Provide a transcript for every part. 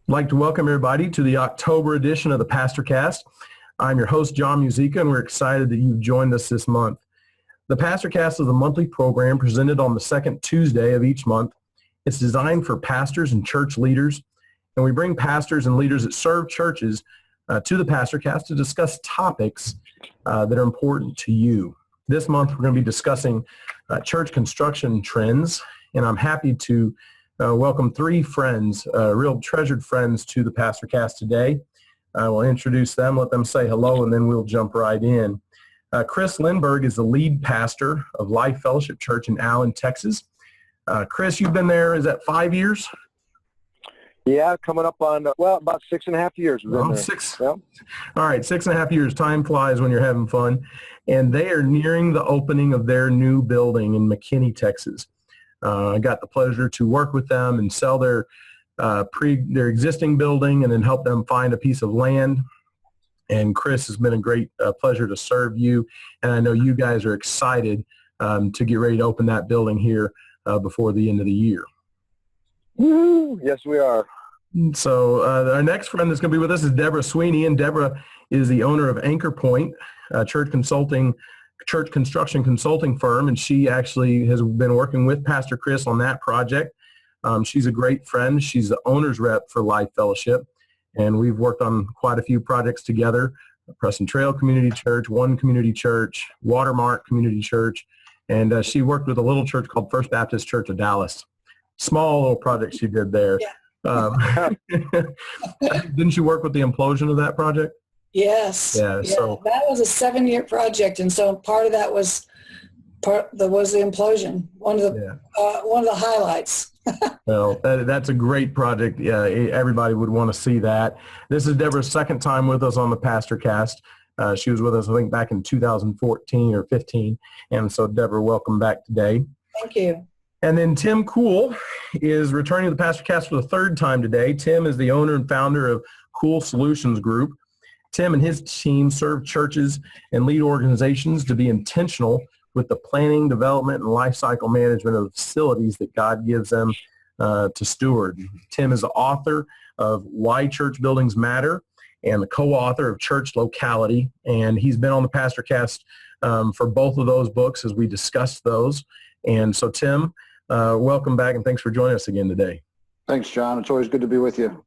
I'd like to welcome everybody to the October edition of the PastorCast. I'm your host, John Musica, and we're excited that you've joined us this month. The PastorCast is a monthly program presented on the second Tuesday of each month. It's designed for pastors and church leaders, and we bring pastors and leaders that serve churches to the PastorCast to discuss topics that are important to you. This month, we're going to be discussing church construction trends, and I'm happy to welcome three friends, real treasured friends, to the PastorCast today. I will introduce them, let them say hello, and then we'll jump right in. Chris Lindberg is the lead pastor of Life Fellowship Church in Allen, Texas. Chris, you've been there, is that 5 years? Yeah, coming up on, about 6.5 years. Six. Yep. All right, 6.5 years. Time flies when you're having fun. And they are nearing the opening of their new building in McKinney, Texas. I got the pleasure to work with them and sell their existing building and then help them find a piece of land. And Chris, has been a great pleasure to serve you. And I know you guys are excited to get ready to open that building here before the end of the year. Woo! Yes, we are. So our next friend that's going to be with us is Deborah Sweeney, and Deborah is the owner of Anchor Point, church construction consulting firm, and she actually has been working with Pastor Chris on that project. She's a great friend. She's the owner's rep for Life Fellowship, and we've worked on quite a few projects together: Preston Trail Community Church, One Community Church, Watermark Community Church, and she worked with a little church called First Baptist Church of Dallas. Small little project she did there. Yeah. Didn't you work with the implosion of that project? Yes. Yeah. So that was a 7-year project, and so part of that was the implosion. One of the highlights. Well, that's a great project. Yeah, everybody would want to see that. This is Deborah's second time with us on the PastorCast. She was with us, I think, back in 2014 or 15, and so Deborah, welcome back today. Thank you. And then Tim Cool is returning to the PastorCast for the third time today. Tim is the owner and founder of Cool Solutions Group. Tim and his team serve churches and lead organizations to be intentional with the planning, development, and life cycle management of the facilities that God gives them to steward. Tim is the author of Why Church Buildings Matter and the co-author of Church Locality, and he's been on the PastorCast for both of those books as we discussed those. And so, Tim, welcome back, and thanks for joining us again today. Thanks, John. It's always good to be with you.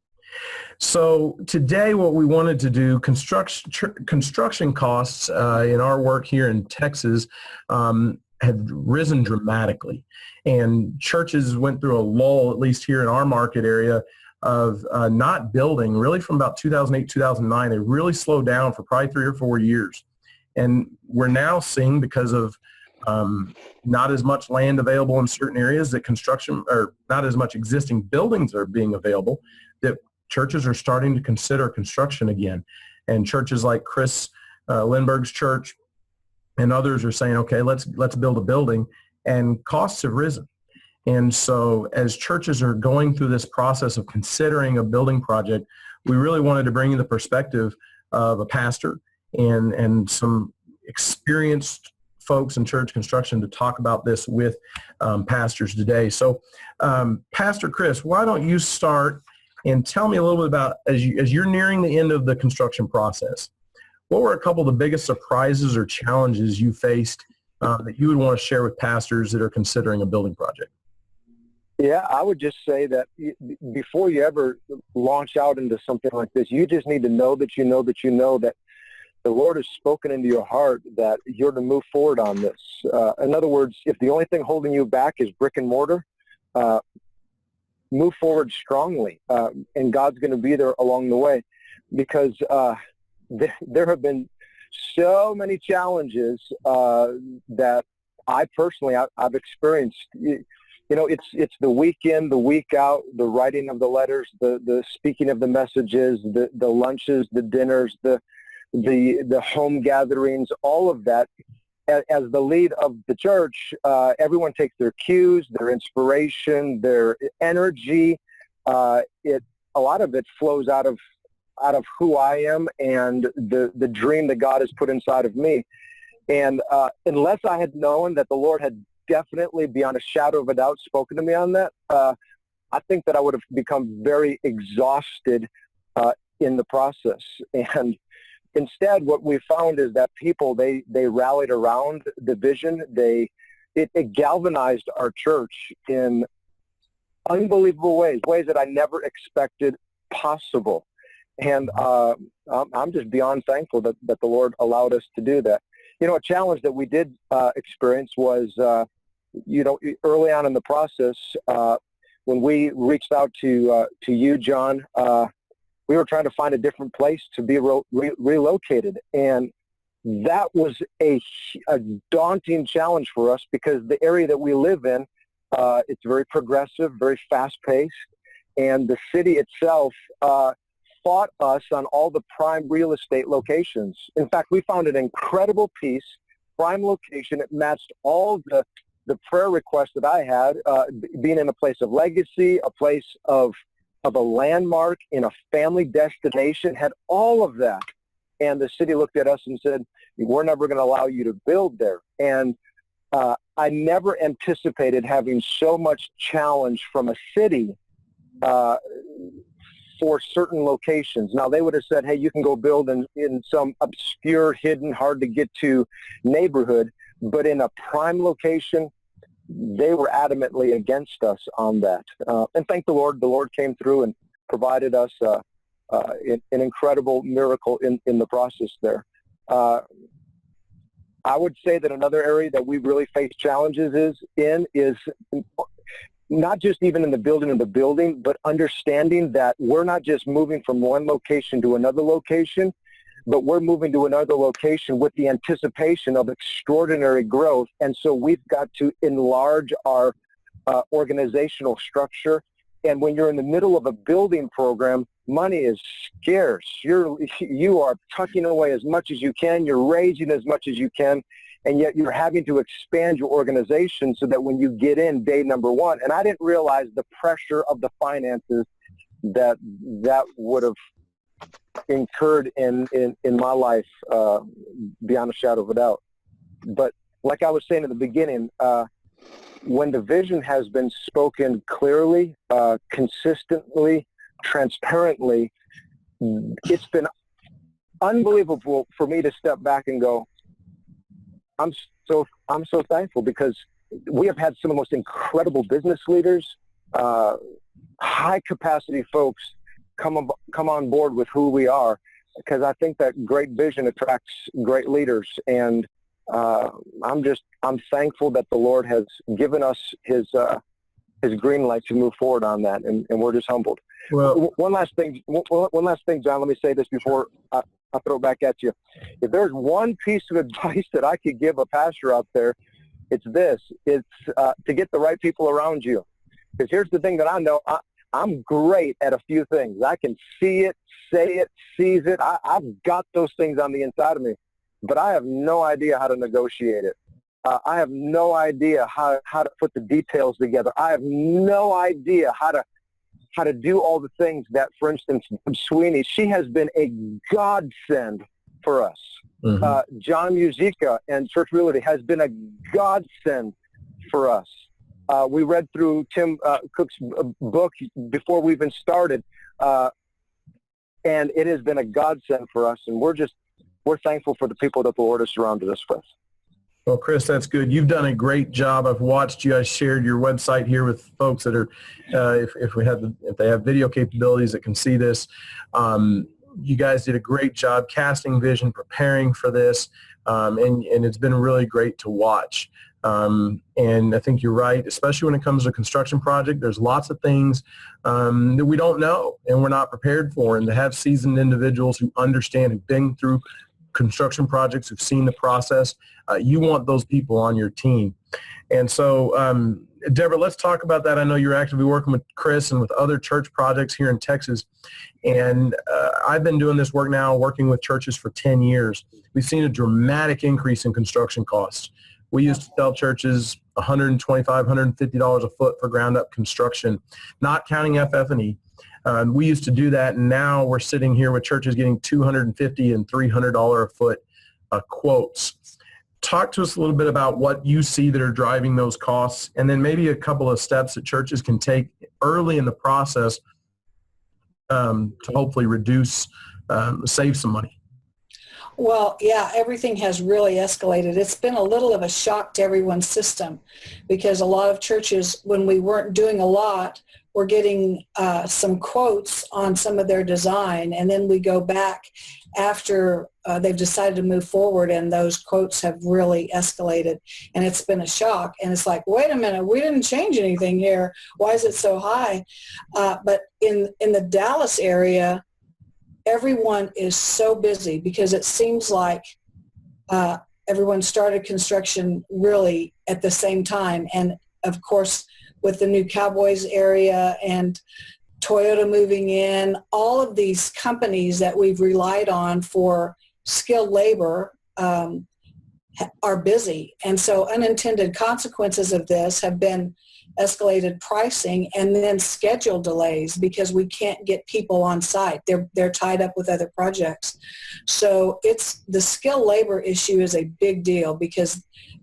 So today what we wanted to do, construction costs in our work here in Texas have risen dramatically. And churches went through a lull, at least here in our market area, of not building. Really from about 2008, 2009, they really slowed down for probably 3 or 4 years. And we're now seeing, because of not as much land available in certain areas, that construction, or not as much existing buildings are being available, that churches are starting to consider construction again. And churches like Chris Lindberg's church and others are saying, okay, let's build a building, and costs have risen. And so as churches are going through this process of considering a building project, we really wanted to bring you the perspective of a pastor and some experienced folks in church construction to talk about this with pastors today. So Pastor Chris, why don't you start and tell me a little bit about, as you're nearing the end of the construction process, what were a couple of the biggest surprises or challenges you faced that you would want to share with pastors that are considering a building project? Yeah, I would just say that before you ever launch out into something like this, you just need to know that you know that you know that the Lord has spoken into your heart that you're to move forward on this. In other words, if the only thing holding you back is brick and mortar, move forward strongly, and God's going to be there along the way, because there have been so many challenges that I personally I've experienced. You know, it's the week in, the week out, the writing of the letters, the speaking of the messages, the lunches, the dinners, the home gatherings, all of that. As the lead of the church, everyone takes their cues, their inspiration, their energy. A lot of it flows out of who I am and the dream that God has put inside of me. And unless I had known that the Lord had definitely, beyond a shadow of a doubt, spoken to me on that, I think that I would have become very exhausted in the process. And instead, what we found is that people, they rallied around the vision. It galvanized our church in unbelievable ways that I never expected possible. And I'm just beyond thankful that the Lord allowed us to do that. You know, a challenge that we did experience was, early on in the process, when we reached out to you, John, we were trying to find a different place to be relocated. And that was a daunting challenge for us because the area that we live in, it's very progressive, very fast-paced, and the city itself fought us on all the prime real estate locations. In fact, we found an incredible piece, prime location. It matched all the prayer requests that I had, being in a place of legacy, a place of a landmark, in a family destination, had all of that. And the city looked at us and said, we're never going to allow you to build there. And I never anticipated having so much challenge from a city for certain locations. Now, they would have said, hey, you can go build in some obscure, hidden, hard-to-get-to neighborhood, but in a prime location, they were adamantly against us on that. And thank the Lord came through and provided us an incredible miracle in the process there. I would say that another area that we really face challenges is not just even in the building of the building, but understanding that we're not just moving from one location to another location, but we're moving to another location with the anticipation of extraordinary growth. And so we've got to enlarge our organizational structure. And when you're in the middle of a building program, money is scarce. You are tucking away as much as you can. You're raising as much as you can. And yet you're having to expand your organization so that when you get in day number one, and I didn't realize the pressure of the finances that would have incurred in my life beyond a shadow of a doubt. But like I was saying at the beginning, when the vision has been spoken clearly, consistently, transparently, it's been unbelievable for me to step back and go, I'm so thankful, because we have had some of the most incredible business leaders, high capacity folks come on board with who we are, because I think that great vision attracts great leaders. And I'm thankful that the Lord has given us his green light to move forward on that, and we're just humbled. Well, one last thing, John. Let me say this before I throw it back at you. If there's one piece of advice that I could give a pastor out there, it's this: it's to get the right people around you. Because here's the thing that I know: I'm great at a few things. I can see it, say it, seize it. I've got those things on the inside of me, but I have no idea how to negotiate it. I have no idea how to put the details together. I have no idea how to do all the things that, for instance, Sweeney, she has been a godsend for us. Mm-hmm. John Musica and Church Realty has been a godsend for us. We read through Tim Cook's book before we even started, and it has been a godsend for us, and we're thankful for the people that the Lord has surrounded us with. Well, Chris, that's good. You've done a great job. I've watched you. I shared your website here with folks that are, if they have video capabilities that can see this. You guys did a great job casting vision, preparing for this, and it's been really great to watch. And I think you're right, especially when it comes to a construction project. There's lots of things that we don't know and we're not prepared for. And to have seasoned individuals who understand, who've been through construction projects, who've seen the process, you want those people on your team. And so, Deborah, let's talk about that. I know you're actively working with Chris and with other church projects here in Texas. And I've been doing this work now, working with churches for 10 years. We've seen a dramatic increase in construction costs. We used to tell churches $125, $150 a foot for ground-up construction, not counting FF&E. We used to do that, and now we're sitting here with churches getting $250 and $300 a foot quotes. Talk to us a little bit about what you see that are driving those costs, and then maybe a couple of steps that churches can take early in the process to hopefully save some money? Well, yeah, everything has really escalated. It's been a little of a shock to everyone's system because a lot of churches, when we weren't doing a lot, were getting some quotes on some of their design, and then we go back after they've decided to move forward, and those quotes have really escalated, and it's been a shock. And it's like, wait a minute, we didn't change anything here. Why is it so high? But in the Dallas area, everyone is so busy because it seems like everyone started construction really at the same time. And of course, with the new Cowboys area and Toyota moving in, all of these companies that we've relied on for skilled labor are busy. And so unintended consequences of this have been escalated pricing and then schedule delays because we can't get people on site. They're tied up with other projects. So the skilled labor issue is a big deal because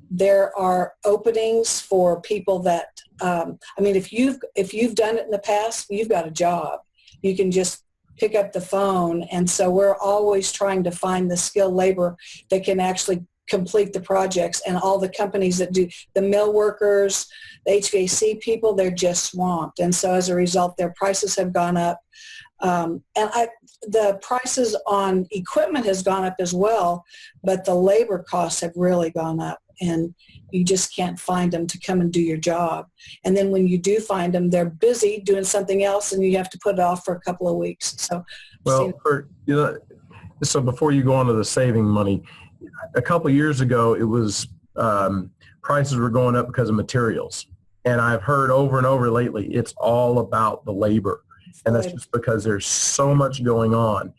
there are openings for people that, if you've done it in the past, you've got a job. You can just pick up the phone. And so we're always trying to find the skilled labor that can actually complete the projects, and all the companies that do the mill workers, the HVAC people, they're just swamped. And so as a result, their prices have gone up. The prices on equipment has gone up as well, but the labor costs have really gone up, and you just can't find them to come and do your job. And then when you do find them, they're busy doing something else, and you have to put it off for a couple of weeks. So, so before you go on to the saving money, a couple of years ago, it was prices were going up because of materials. And I've heard over and over lately, it's all about the labor. And that's just because there's so much going on.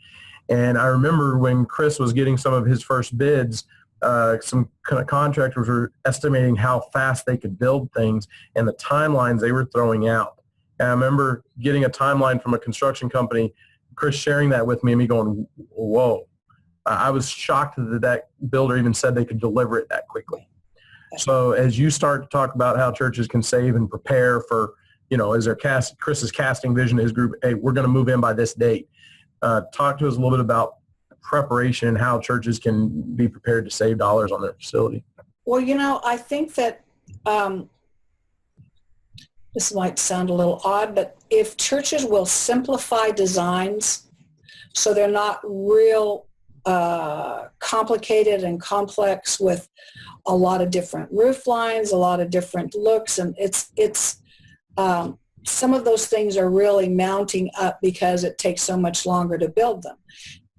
And I remember when Chris was getting some of his first bids, some kind of contractors were estimating how fast they could build things and the timelines they were throwing out. And I remember getting a timeline from a construction company, Chris sharing that with me and me going, whoa. I was shocked that builder even said they could deliver it that quickly. So as you start to talk about how churches can save and prepare for, as Chris is casting vision to his group, hey, we're going to move in by this date. Talk to us a little bit about preparation and how churches can be prepared to save dollars on their facility. Well, I think that this might sound a little odd, but if churches will simplify designs so they're not real complicated and complex with a lot of different roof lines, a lot of different looks, and it's some of those things are really mounting up because it takes so much longer to build them.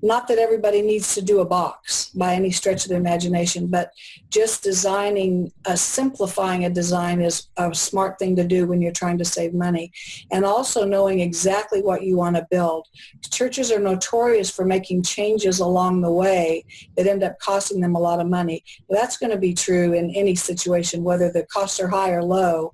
Not that everybody needs to do a box by any stretch of the imagination, but just simplifying a design is a smart thing to do when you're trying to save money. And also knowing exactly what you want to build. Churches are notorious for making changes along the way that end up costing them a lot of money. That's going to be true in any situation, whether the costs are high or low.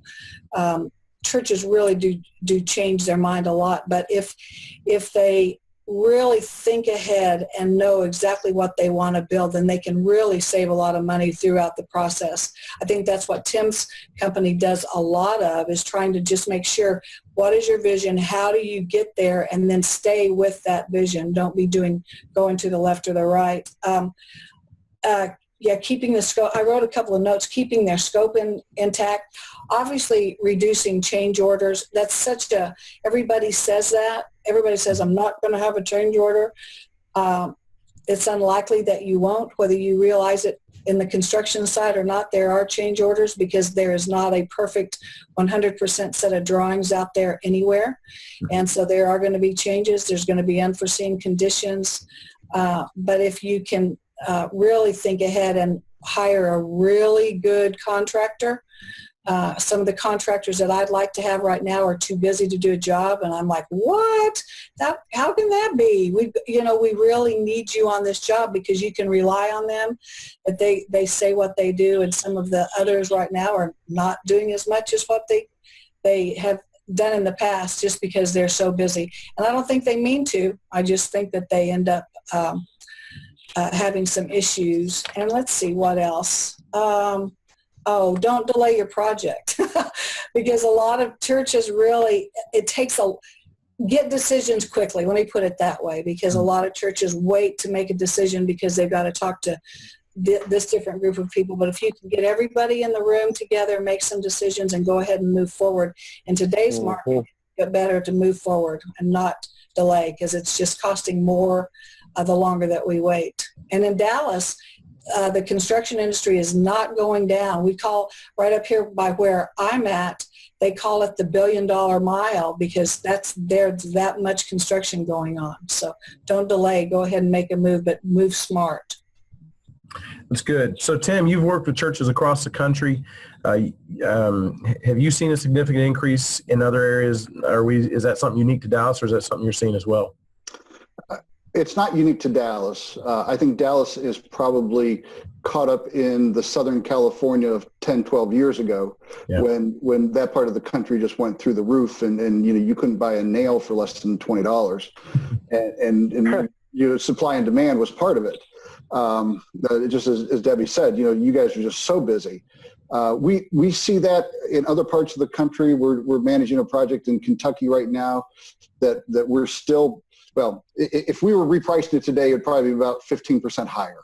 Churches really do change their mind a lot. But if they really think ahead and know exactly what they want to build, then they can really save a lot of money throughout the process. I think that's what Tim's company does a lot of, is trying to just make sure, what is your vision? How do you get there? And then stay with that vision. Don't be going to the left or the right. Keeping the scope. I wrote a couple of notes, keeping their scope intact. Obviously, reducing change orders. That's everybody says that. Everybody says, I'm not going to have a change order. It's unlikely that you won't, whether you realize it in the construction side or not. There are change orders because there is not a perfect 100% set of drawings out there anywhere. And so there are going to be changes. There's going to be unforeseen conditions. But if you can really think ahead and hire a really good contractor. Some of the contractors that I'd like to have right now are too busy to do a job, and I'm like, what? How can that be? We really need you on this job because you can rely on them. That they say what they do, and some of the others right now are not doing as much as what they have done in the past, just because they're so busy. And I don't think they mean to. I just think that they end up having some issues. And let's see what else. Oh, don't delay your project because a lot of churches really, get decisions quickly. Let me put it that way, because a lot of churches wait to make a decision because they've got to talk to this different group of people. But if you can get everybody in the room together, make some decisions and go ahead and move forward in today's market, it's better to move forward and not delay, because it's just costing more the longer that we wait. And in Dallas, the construction industry is not going down. We call right up here by where I'm at, they call it the $1 billion mile, because there's that much construction going on. So don't delay. Go ahead and make a move, but move smart. That's good. So Tim, you've worked with churches across the country. Have you seen a significant increase in other areas? Is that something unique to Dallas, or is that something you're seeing as well? It's not unique to Dallas. I think Dallas is probably caught up in the Southern California of 10, 12 years ago, when that part of the country just went through the roof, and you couldn't buy a nail for less than $20, and supply and demand was part of it. Just as Debbie said, you guys are just so busy. We see that in other parts of the country. We're managing a project in Kentucky right now that we're still. Well, if we were repricing it today, it'd probably be about 15% higher,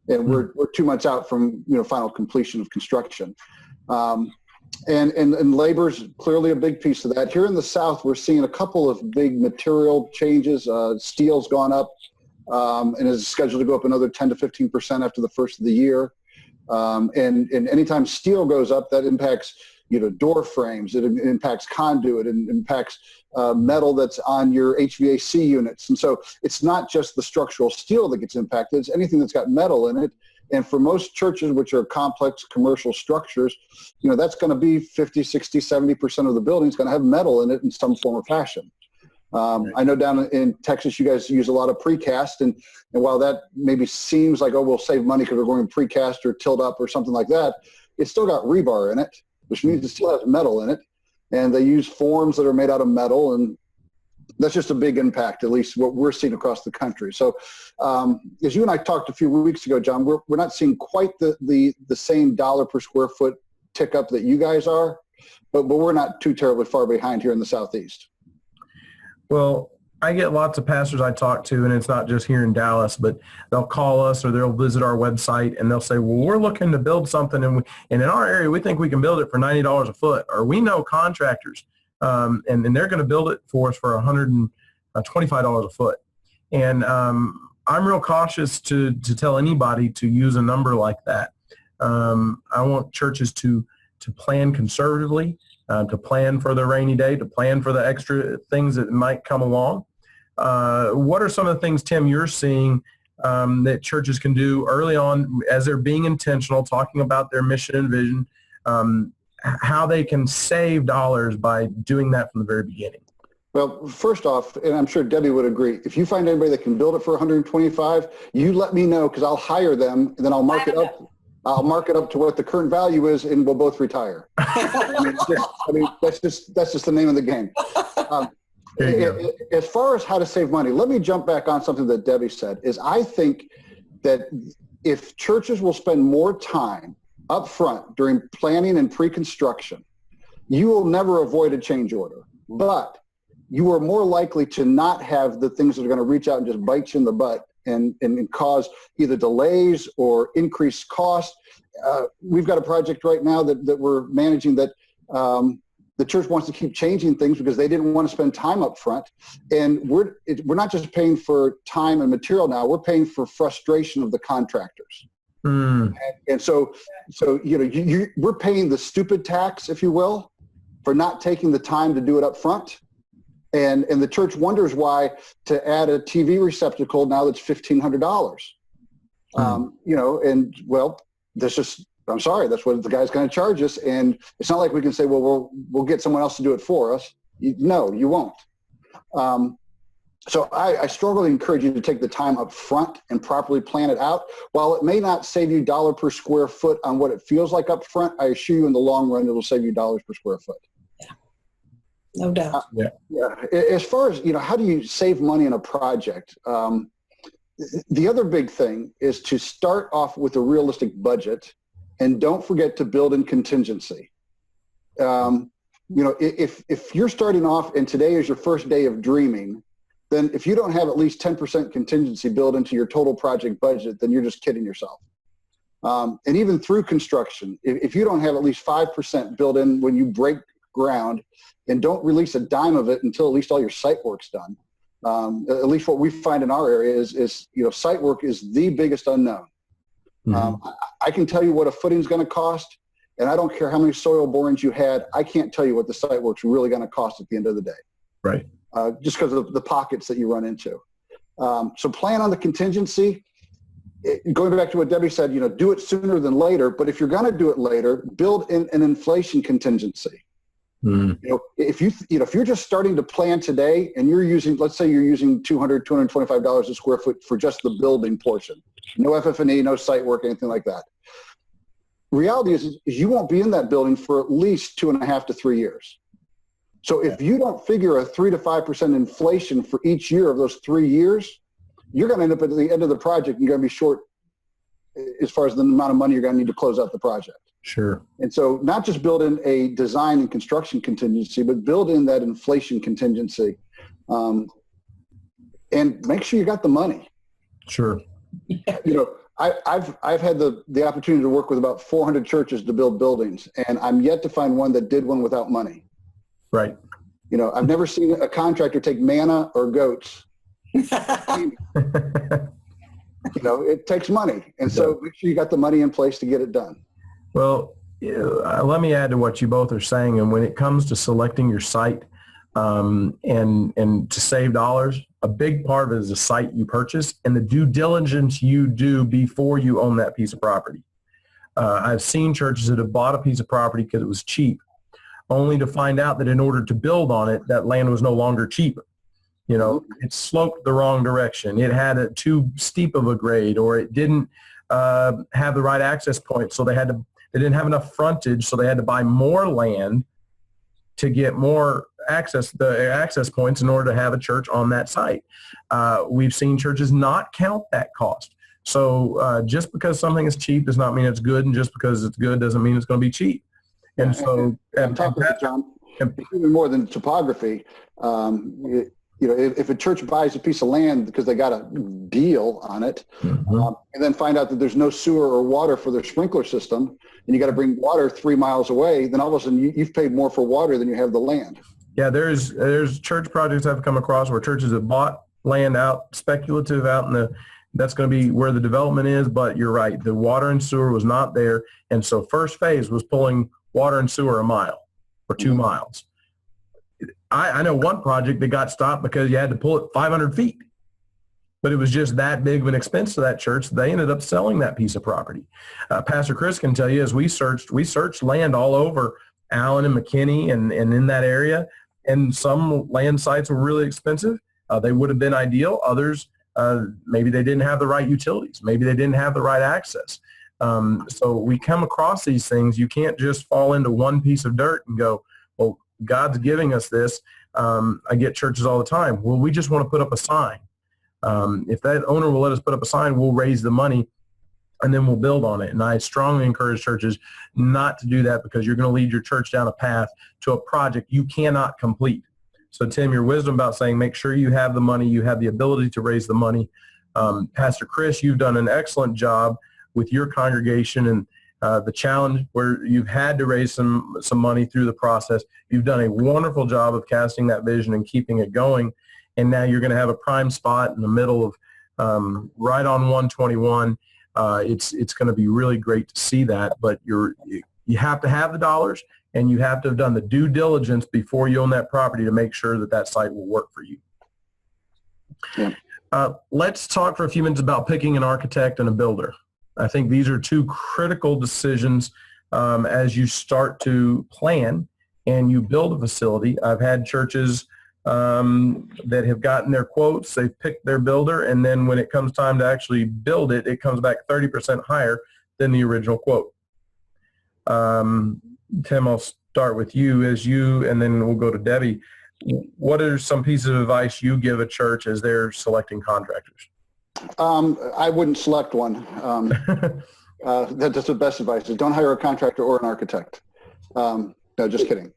and we're 2 months out from final completion of construction, and labor's clearly a big piece of that. Here in the South, we're seeing a couple of big material changes. Steel's gone up, and is scheduled to go up another 10 to 15% after the first of the year. And anytime steel goes up, that impacts door frames, it impacts conduit, and impacts metal that's on your HVAC units. And so it's not just the structural steel that gets impacted, it's anything that's got metal in it. And for most churches, which are complex commercial structures, that's going to be 50, 60, 70% of the building is going to have metal in it in some form or fashion. I know down in Texas, you guys use a lot of precast, and while that maybe seems like, we'll save money because we're going precast or tilt up or something like that, it's still got rebar in it, which means it still has metal in it, and they use forms that are made out of metal, and that's just a big impact, at least what we're seeing across the country. So as you and I talked a few weeks ago, John, we're not seeing quite the same dollar per square foot tick up that you guys are, but we're not too terribly far behind here in the Southeast. Well, I get lots of pastors I talk to, and it's not just here in Dallas, but they'll call us or they'll visit our website and they'll say, well, we're looking to build something, and in our area, we think we can build it for $90 a foot, or we know contractors, and they're going to build it for us for $125 a foot. And I'm real cautious to tell anybody to use a number like that. I want churches to plan conservatively, to plan for the rainy day, to plan for the extra things that might come along. What are some of the things, Tim, you're seeing that churches can do early on as they're being intentional, talking about their mission and vision, how they can save dollars by doing that from the very beginning? Well, first off, and I'm sure Debbie would agree, if you find anybody that can build it for 125, you let me know, because I'll hire them, and then I'll mark it up. I'll mark it up to what the current value is, and we'll both retire. That's just the name of the game. As far as how to save money, let me jump back on something that Debbie said. Is I think that if churches will spend more time up front during planning and pre-construction, you will never avoid a change order. But you are more likely to not have the things that are going to reach out and just bite you in the butt and cause either delays or increased costs. We've got a project right now that we're managing that the church wants to keep changing things because they didn't want to spend time up front. And we're not just paying for time and material now, we're paying for frustration of the contractors. And so we're paying the stupid tax, if you will, for not taking the time to do it up front. And the church wonders why to add a TV receptacle now that's $1,500. And well, I'm sorry, that's what the guy's going to charge us. And it's not like we can say, well, we'll get someone else to do it for us. No, you won't. So I strongly encourage you to take the time up front and properly plan it out. While it may not save you dollar per square foot on what it feels like up front, I assure you in the long run, it will save you dollars per square foot. No doubt. As far as, how do you save money in a project? The other big thing is to start off with a realistic budget and don't forget to build in contingency. If you're starting off and today is your first day of dreaming, then if you don't have at least 10% contingency built into your total project budget, then you're just kidding yourself. And even through construction, if you don't have at least 5% built in when you break ground and don't release a dime of it until at least all your site work's done, at least what we find in our area is site work is the biggest unknown. Mm-hmm. I can tell you what a footing's going to cost, and I don't care how many soil borings you had. I can't tell you what the site work's really going to cost at the end of the day. Right. Just because of the pockets that you run into. So plan on the contingency. Going back to what Debbie said, do it sooner than later. But if you're going to do it later, build in an inflation contingency. Mm. If you're just starting to plan today and let's say you're using $200, $225 a square foot for just the building portion, no FF&E, no site work, anything like that. Reality is you won't be in that building for at least 2.5 to 3 years. So if you don't figure a 3 to 5% inflation for each year of those 3 years, you're going to end up at the end of the project, you're going to be short as far as the amount of money you're going to need to close out the project. Sure. And so not just build in a design and construction contingency, but build in that inflation contingency, and make sure you got the money. Sure. I've had the opportunity to work with about 400 churches to build buildings, and I'm yet to find one that did one without money. Right. I've never seen a contractor take manna or goats. It takes money. And so make sure you got the money in place to get it done. Well, let me add to what you both are saying. And when it comes to selecting your site and to save dollars, a big part of it is the site you purchase and the due diligence you do before you own that piece of property. I've seen churches that have bought a piece of property because it was cheap, only to find out that in order to build on it, that land was no longer cheap. It sloped the wrong direction. It had a too steep of a grade, or it didn't have the right access point. So they didn't have enough frontage, so they had to buy more land to get more access points in order to have a church on that site. We've seen churches not count that cost. So just because something is cheap does not mean it's good, and just because it's good doesn't mean it's going to be cheap. And so, on top of that, John, even more than topography, if a church buys a piece of land because they got a deal on it, mm-hmm. And then find out that there's no sewer or water for their sprinkler system, and you got to bring water 3 miles away, then all of a sudden you've paid more for water than you have the land. Yeah, there's church projects I've come across where churches have bought land out, speculative out that's going to be where the development is, but you're right, the water and sewer was not there, and so first phase was pulling water and sewer a mile or 2 mm-hmm. miles. I know one project that got stopped because you had to pull it 500 feet, but it was just that big of an expense to that church. They ended up selling that piece of property. Pastor Chris can tell you, as we searched land all over Allen and McKinney and in that area, and some land sites were really expensive. They would have been ideal. Others, maybe they didn't have the right utilities. Maybe they didn't have the right access. So we come across these things. You can't just fall into one piece of dirt and go, well, God's giving us this. I get churches all the time. Well, we just want to put up a sign. If that owner will let us put up a sign, we'll raise the money and then we'll build on it. And I strongly encourage churches not to do that, because you're going to lead your church down a path to a project you cannot complete. So Tim, your wisdom about saying make sure you have the money, you have the ability to raise the money. Pastor Chris, you've done an excellent job with your congregation and the challenge where you've had to raise some money through the process. You've done a wonderful job of casting that vision and keeping it going. And now you're going to have a prime spot in the middle of right on 121. It's going to be really great to see that. But you have to have the dollars, and you have to have done the due diligence before you own that property to make sure that site will work for you. Yeah. Let's talk for a few minutes about picking an architect and a builder. I think these are two critical decisions as you start to plan and you build a facility. I've had churches that have gotten their quotes, they've picked their builder, and then when it comes time to actually build it, it comes back 30% higher than the original quote. Tim, I'll start with you, and then we'll go to Debbie. What are some pieces of advice you give a church as they're selecting contractors? I wouldn't select one. That's the best advice is don't hire a contractor or an architect. No, just kidding.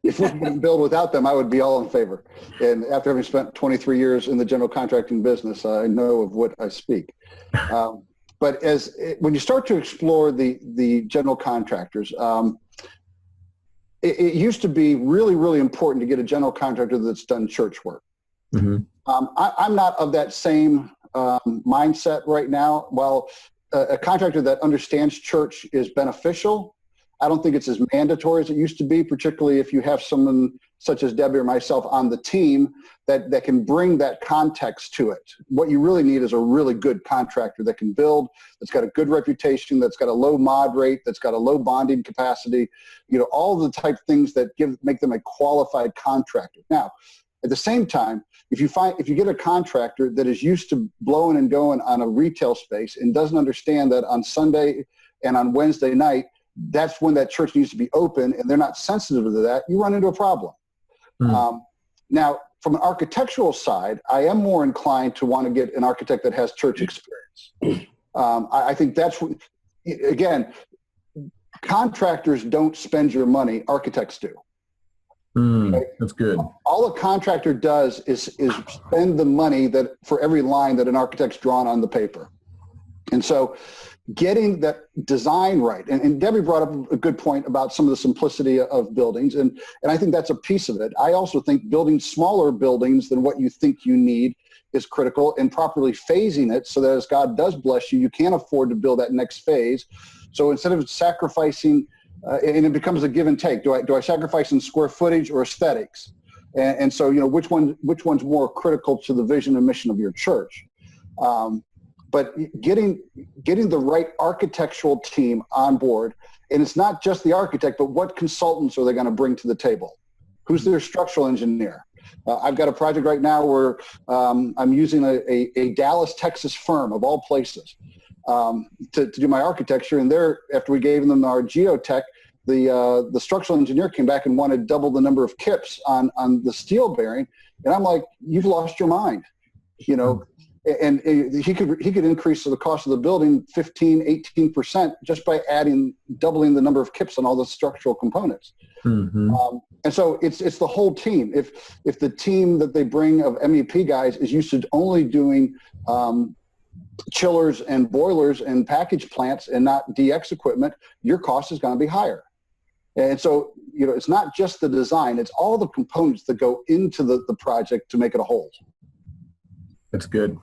If we can build without them, I would be all in favor. And after having spent 23 years in the general contracting business, I know of what I speak. But when you start to explore the general contractors, it used to be really, really important to get a general contractor that's done church work. Mm-hmm. I'm not of that same mindset right now. While a contractor that understands church is beneficial, I don't think it's as mandatory as it used to be, particularly if you have someone such as Debbie or myself on the team that can bring that context to it. What you really need is a really good contractor that can build, that's got a good reputation, that's got a low mod rate, that's got a low bonding capacity, all the type of things that make them a qualified contractor. Now, at the same time, if you get a contractor that is used to blowing and going on a retail space and doesn't understand that on Sunday and on Wednesday night, that's when that church needs to be open, and they're not sensitive to that, you run into a problem. Now, from an architectural side, I am more inclined to want to get an architect that has church experience. I think that's, again, contractors don't spend your money, architects do. Okay? That's good. All a contractor does is spend the money that for every line that an architect's drawn on the paper. And so getting that design right, and Debbie brought up a good point about some of the simplicity of buildings, and I think that's a piece of it. I also think building smaller buildings than what you think you need is critical, and properly phasing it so that as God does bless you, you can afford to build that next phase. So instead of sacrificing, and it becomes a give and take, do I sacrifice in square footage or aesthetics? And so, which one's more critical to the vision and mission of your church? But getting the right architectural team on board, and it's not just the architect, but what consultants are they going to bring to the table? Who's their structural engineer? I've got a project right now where I'm using a Dallas, Texas firm of all places to do my architecture. And after we gave them our geotech, the structural engineer came back and wanted double the number of kips on the steel bearing. And I'm like, you've lost your mind, And he could increase the cost of the building 15-18% just by doubling the number of kips on all the structural components. Mm-hmm. And so it's the whole team. If the team that they bring of MEP guys is used to only doing chillers and boilers and package plants and not DX equipment, your cost is going to be higher. And so it's not just the design; it's all the components that go into the project to make it a whole. That's good.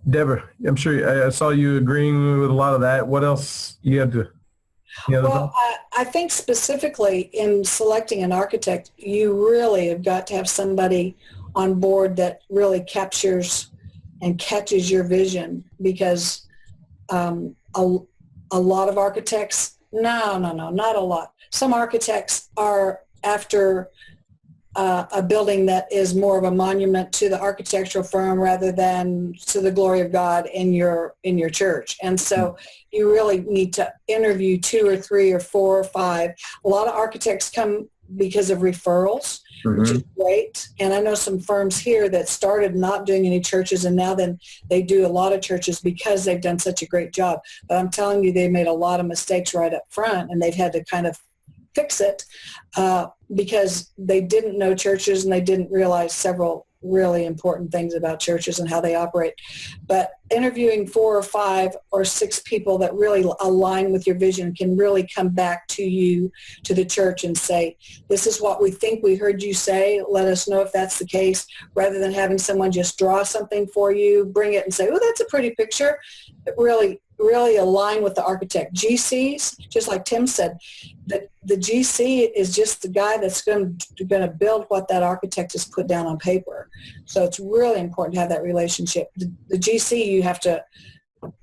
Deborah, I'm sure I saw you agreeing with a lot of that. What else you had to? Well, I think specifically in selecting an architect, you really have got to have somebody on board that really captures and catches your vision, because a lot of architects, no, not a lot. Some architects are after a building that is more of a monument to the architectural firm rather than to the glory of God in your church. And so you really need to interview 2 or 3 or 4 or 5. A lot of architects come because of referrals, which is great. And I know some firms here that started not doing any churches, and now then they do a lot of churches because they've done such a great job. But I'm telling you, they made a lot of mistakes right up front, and they've had to kind of fix it because they didn't know churches and they didn't realize several really important things about churches and how they operate. But interviewing 4 or 5 or 6 people that really align with your vision can really come back to you, to the church, and say, this is what we think we heard you say. Let us know if that's the case, rather than having someone just draw something for you, bring it and say, oh, that's a pretty picture. It really align with the architect. GCs, just like Tim said, the GC is just the guy that's going to build what that architect has put down on paper. So it's really important to have that relationship. The GC, you have to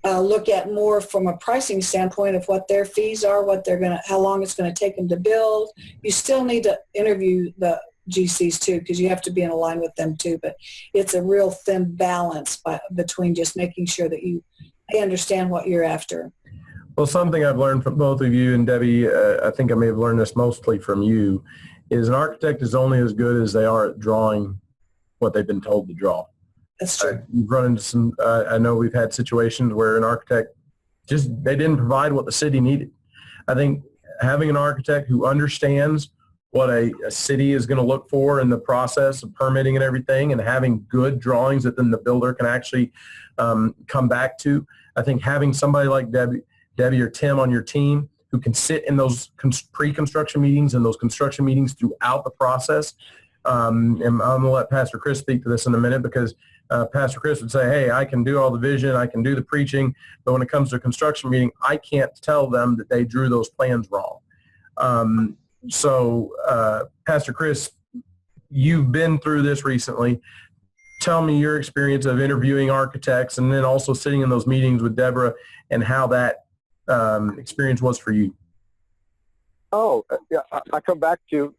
look at more from a pricing standpoint of what their fees are, how long it's going to take them to build. You still need to interview the GCs too, because you have to be in line with them too. But it's a real thin balance between just making sure that they understand what you're after. Well, something I've learned from both of you and Debbie, I think I may have learned this mostly from you, is an architect is only as good as they are at drawing what they've been told to draw. That's true. You've run into some, I know we've had situations where an architect they didn't provide what the city needed. I think having an architect who understands what a city is going to look for in the process of permitting and everything, and having good drawings that then the builder can actually come back to. I think having somebody like Debbie or Tim on your team who can sit in those pre-construction meetings and those construction meetings throughout the process. And I'm going to let Pastor Chris speak to this in a minute, because Pastor Chris would say, hey, I can do all the vision, I can do the preaching, but when it comes to a construction meeting, I can't tell them that they drew those plans wrong. So Pastor Chris, you've been through this recently. Tell me your experience of interviewing architects and then also sitting in those meetings with Deborah, and how that experience was for you. Yeah, I come back to,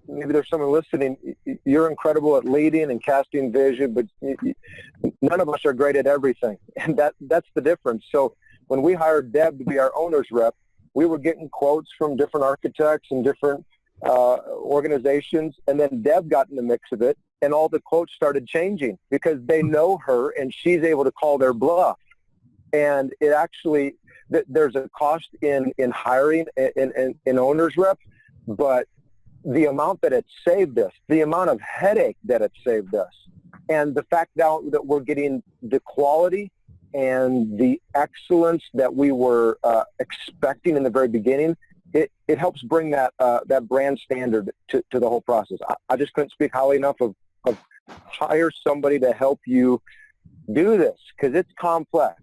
maybe there's someone listening. You're incredible at leading and casting vision, but none of us are great at everything. And that's the difference. So when we hired Deb to be our owner's rep, we were getting quotes from different architects and different organizations. And then Deb got in the mix of it, and all the quotes started changing because they know her and she's able to call their bluff. And it actually, there's a cost in hiring an owner's rep, but the amount that it saved us, the amount of headache that it saved us, and the fact now that we're getting the quality and the excellence that we were expecting in the very beginning, it helps bring that brand standard to the whole process. I just couldn't speak highly enough of hire somebody to help you do this, because it's complex.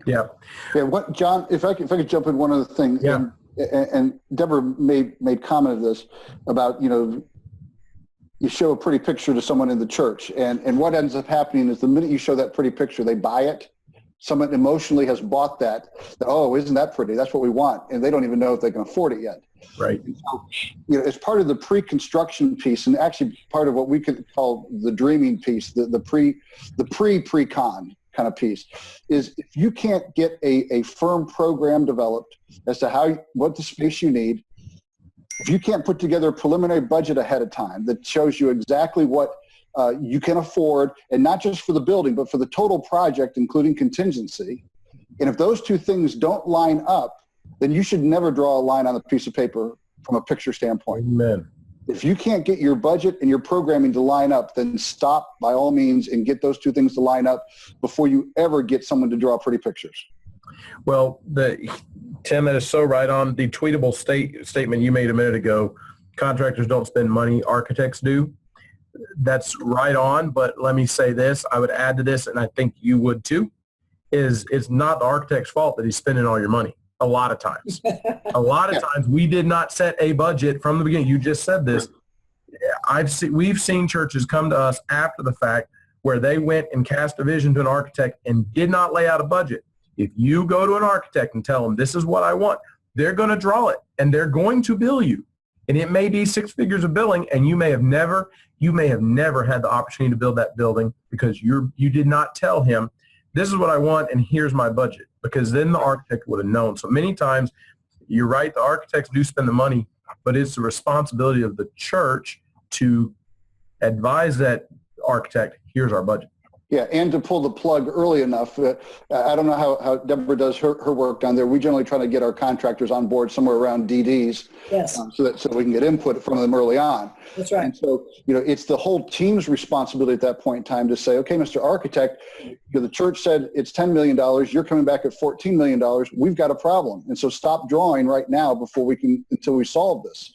Yeah. Yeah. What, John, if I could jump in one other thing. Yeah. And Deborah made comment of this about, you show a pretty picture to someone in the church, and what ends up happening is the minute you show that pretty picture, they buy it. Someone emotionally has bought that, oh, isn't that pretty? That's what we want. And they don't even know if they can afford it yet. Right. So, it's part of the pre-construction piece, and actually part of what we could call the dreaming piece, the pre-con kind of piece, is if you can't get a firm program developed as to what the space you need, if you can't put together a preliminary budget ahead of time that shows you exactly what you can afford, and not just for the building, but for the total project, including contingency, and if those two things don't line up, then you should never draw a line on a piece of paper from a picture standpoint. Amen. If you can't get your budget and your programming to line up, then stop by all means and get those two things to line up before you ever get someone to draw pretty pictures. Well, Tim, that is so right on. The tweetable statement you made a minute ago, contractors don't spend money, architects do. That's right on, but let me say this. I would add to this, and I think you would too, is it's not the architect's fault that he's spending all your money. A lot of times. Times we did not set a budget from the beginning. You just said this. We've seen churches come to us after the fact where they went and cast a vision to an architect and did not lay out a budget. If you go to an architect and tell them this is what I want, they're going to draw it and they're going to bill you. And it may be 6 figures of billing, and you may have never had the opportunity to build that building because you did not tell him, this is what I want and here's my budget, because then the architect would have known. So many times, you're right, the architects do spend the money, but it's the responsibility of the church to advise that architect, here's our budget. Yeah, and to pull the plug early enough. I don't know how Deborah does her work down there. We generally try to get our contractors on board somewhere around DDs, Yes. So we can get input from them early on. That's right. And so, it's the whole team's responsibility at that point in time to say, okay, Mr. Architect, the church said it's $10 million. You're coming back at $14 million. We've got a problem. And so stop drawing right now until we solve this.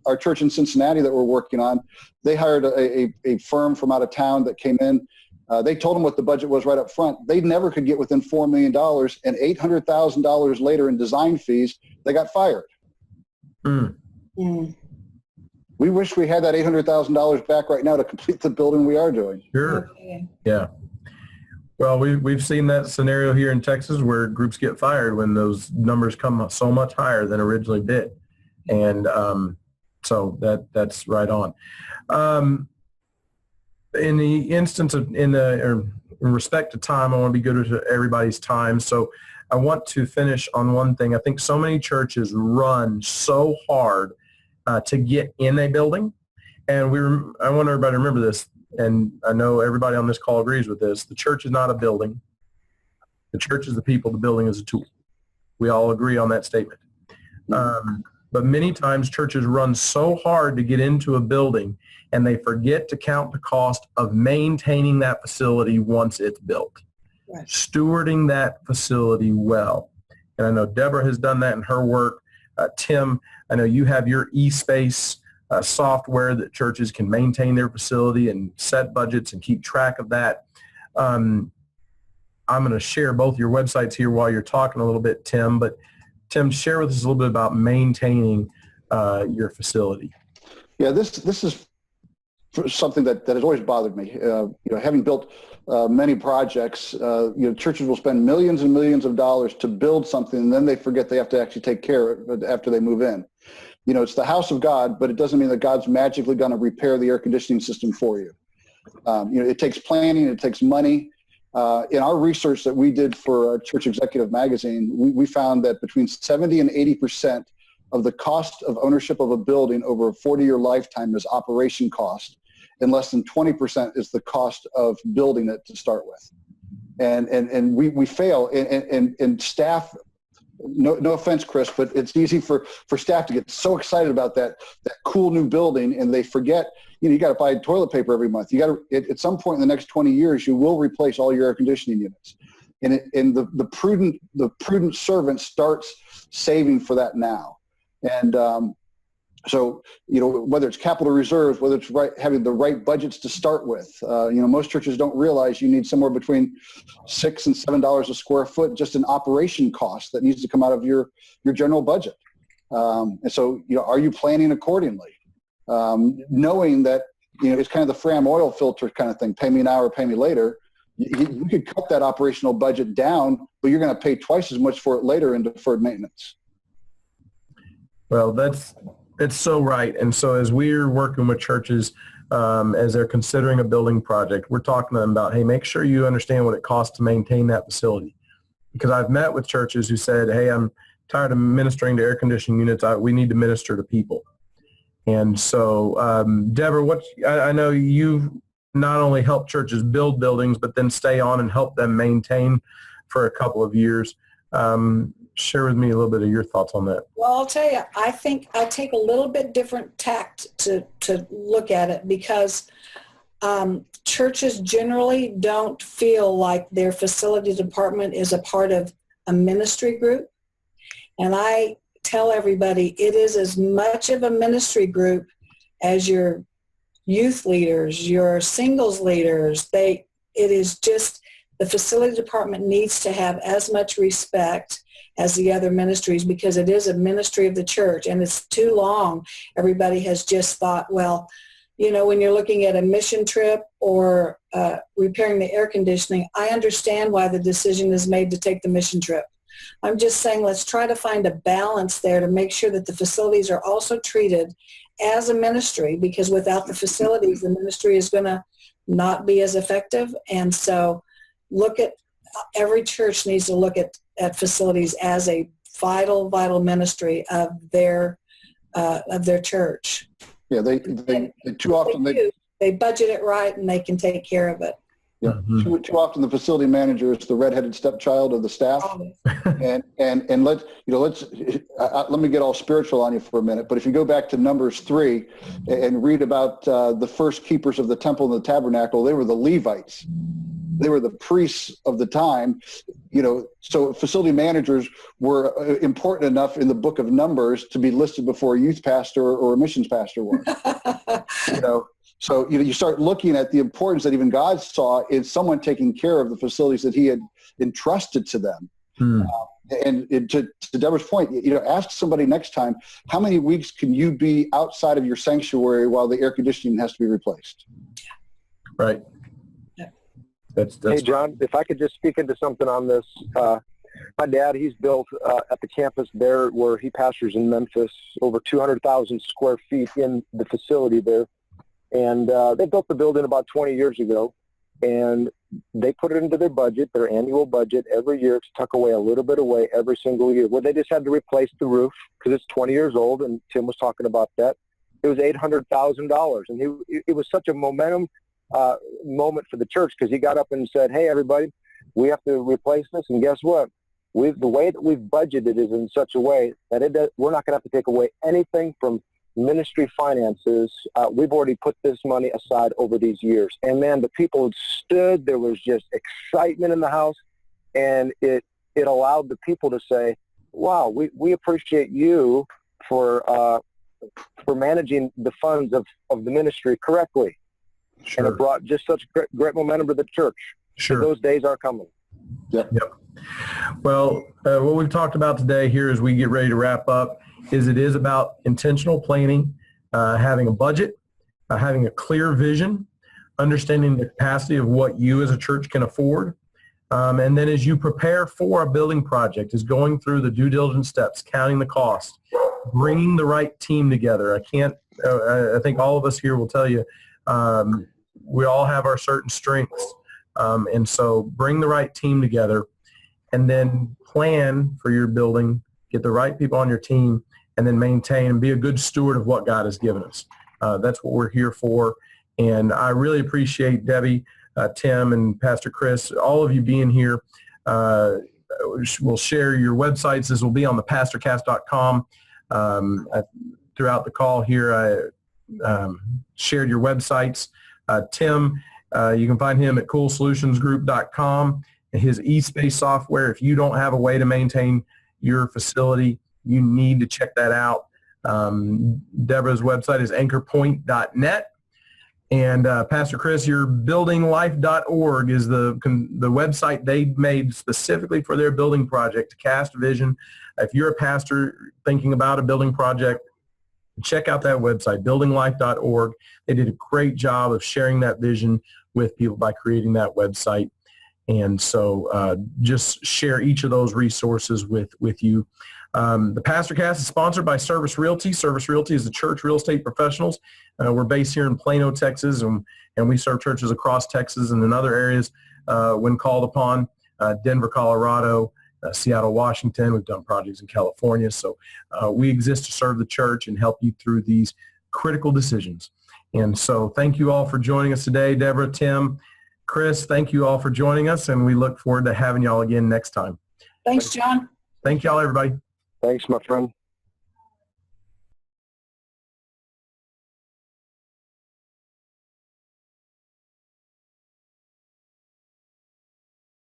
Our church in Cincinnati that we're working on, they hired a firm from out of town that came in. They told them what the budget was right up front. They never could get within $4 million, and $800,000 later in design fees, they got fired. Mm. Mm. We wish we had that $800,000 back right now to complete the building we are doing. Sure. Okay. Yeah. Well, we've seen that scenario here in Texas where groups get fired when those numbers come so much higher than originally bid. And so that's right on. In the instance of, in respect to time, I want to be good to everybody's time. So I want to finish on one thing. I think so many churches run so hard to get in a building. And I want everybody to remember this. And I know everybody on this call agrees with this. The church is not a building. The church is the people, the building is a tool. We all agree on that statement. But many times churches run so hard to get into a building and they forget to count the cost of maintaining that facility once it's built. Right. Stewarding that facility well. And I know Deborah has done that in her work. Tim, I know you have your eSpace software that churches can maintain their facility and set budgets and keep track of that. I'm going to share both your websites here while you're talking a little bit, Tim. But Tim, share with us a little bit about maintaining your facility. Yeah, this is something that has always bothered me. Having built many projects, churches will spend millions and millions of dollars to build something, and then they forget they have to actually take care of it after they move in. It's the house of God, but it doesn't mean that God's magically going to repair the air conditioning system for you. It takes planning, it takes money. In our research that we did for Church Executive Magazine, we found that between 70 and 80% of the cost of ownership of a building over a 40-year lifetime is operation cost, and less than 20% is the cost of building it to start with. And we fail, and staff, no offense, Chris, but it's easy for staff to get so excited about that cool new building, and they forget, you got to buy toilet paper every month. You got to, at some point in the next 20 years, you will replace all your air conditioning units. And the prudent servant starts saving for that now. And so, whether it's capital reserves, whether it's having the right budgets to start with, most churches don't realize you need somewhere between $6 and $7 a square foot just in operation cost that needs to come out of your general budget. And so, are you planning accordingly? Knowing that, it's kind of the Fram oil filter kind of thing, pay me now or pay me later. You could cut that operational budget down, but you're going to pay twice as much for it later in deferred maintenance. Well, it's so right. And so as we're working with churches, as they're considering a building project, we're talking to them about, hey, make sure you understand what it costs to maintain that facility. Because I've met with churches who said, hey, I'm tired of ministering to air conditioning units. We need to minister to people. And so, Deborah, I know you've not only helped churches build buildings, but then stay on and help them maintain for a couple of years. Share with me a little bit of your thoughts on that. Well, I'll tell you, I think I take a little bit different tact to look at it, because churches generally don't feel like their facility department is a part of a ministry group. And I tell everybody it is as much of a ministry group as your youth leaders, your singles leaders. It is just, the facility department needs to have as much respect as the other ministries, because it is a ministry of the church, and it's too long. Everybody has just thought, well, when you're looking at a mission trip or repairing the air conditioning, I understand why the decision is made to take the mission trip. I'm just saying, let's try to find a balance there to make sure that the facilities are also treated as a ministry, because without the facilities, the ministry is going to not be as effective. And so every church needs to look at facilities as a vital ministry of their church. Yeah, they too often they budget it right and they can take care of it. Yeah, too often the facility manager is the redheaded stepchild of the staff, and let me get all spiritual on you for a minute. But if you go back to Numbers 3 and read about the first keepers of the temple and the tabernacle, they were the Levites. They were the priests of the time, so facility managers were important enough in the book of Numbers to be listed before a youth pastor or a missions pastor was. So you start looking at the importance that even God saw in someone taking care of the facilities that he had entrusted to them. And to Deborah's point, ask somebody next time, how many weeks can you be outside of your sanctuary while the air conditioning has to be replaced? Right. That's hey, John, if I could just speak into something on this. My dad, he's built at the campus there where he pastors in Memphis, over 200,000 square feet in the facility there. And they built the building about 20 years ago, and they put it into their budget, their annual budget, every year to tuck away a little bit away every single year. Well, they just had to replace the roof because it's 20 years old, and Tim was talking about that. It was $800,000, and it was such a momentum moment for the church, because he got up and said, hey, everybody, we have to replace this. And guess what? The way that we've budgeted is in such a way that we're not going to have to take away anything from ministry finances. We've already put this money aside over these years. And man, the people had stood. There was just excitement in the house. And it allowed the people to say, wow, we appreciate you for managing the funds of the ministry correctly. Sure. And it brought just such great momentum to the church. Sure. So those days are coming. Yep. Well, what we've talked about today here as we get ready to wrap up is it is about intentional planning, having a budget, having a clear vision, understanding the capacity of what you as a church can afford. And then as you prepare for a building project, is going through the due diligence steps, counting the cost, bringing the right team together. I think all of us here will tell you, we all have our certain strengths. And so bring the right team together and then plan for your building, get the right people on your team, and then maintain and be a good steward of what God has given us. That's what we're here for. And I really appreciate Debbie, Tim, and Pastor Chris, all of you being here. We'll share your websites. This will be on the PastorCast.com. Throughout the call here, I shared your websites. Tim, you can find him at coolsolutionsgroup.com. His eSpace software, if you don't have a way to maintain your facility, you need to check that out. Deborah's website is anchorpoint.net. And Pastor Chris, your buildinglife.org is the website they made specifically for their building project to cast vision. If you're a pastor thinking about a building project, check out that website, buildinglife.org. They did a great job of sharing that vision with people by creating that website. And so just share each of those resources with you. The PastorCast is sponsored by Service Realty. Service Realty is the church real estate professionals. We're based here in Plano, Texas, and we serve churches across Texas and in other areas when called upon. Denver, Colorado, Seattle, Washington. We've done projects in California. So we exist to serve the church and help you through these critical decisions. And so thank you all for joining us today. Deborah, Tim, Chris, thank you all for joining us, and we look forward to having y'all again next time. Thanks, John. Thank y'all, everybody. Thanks, my friend.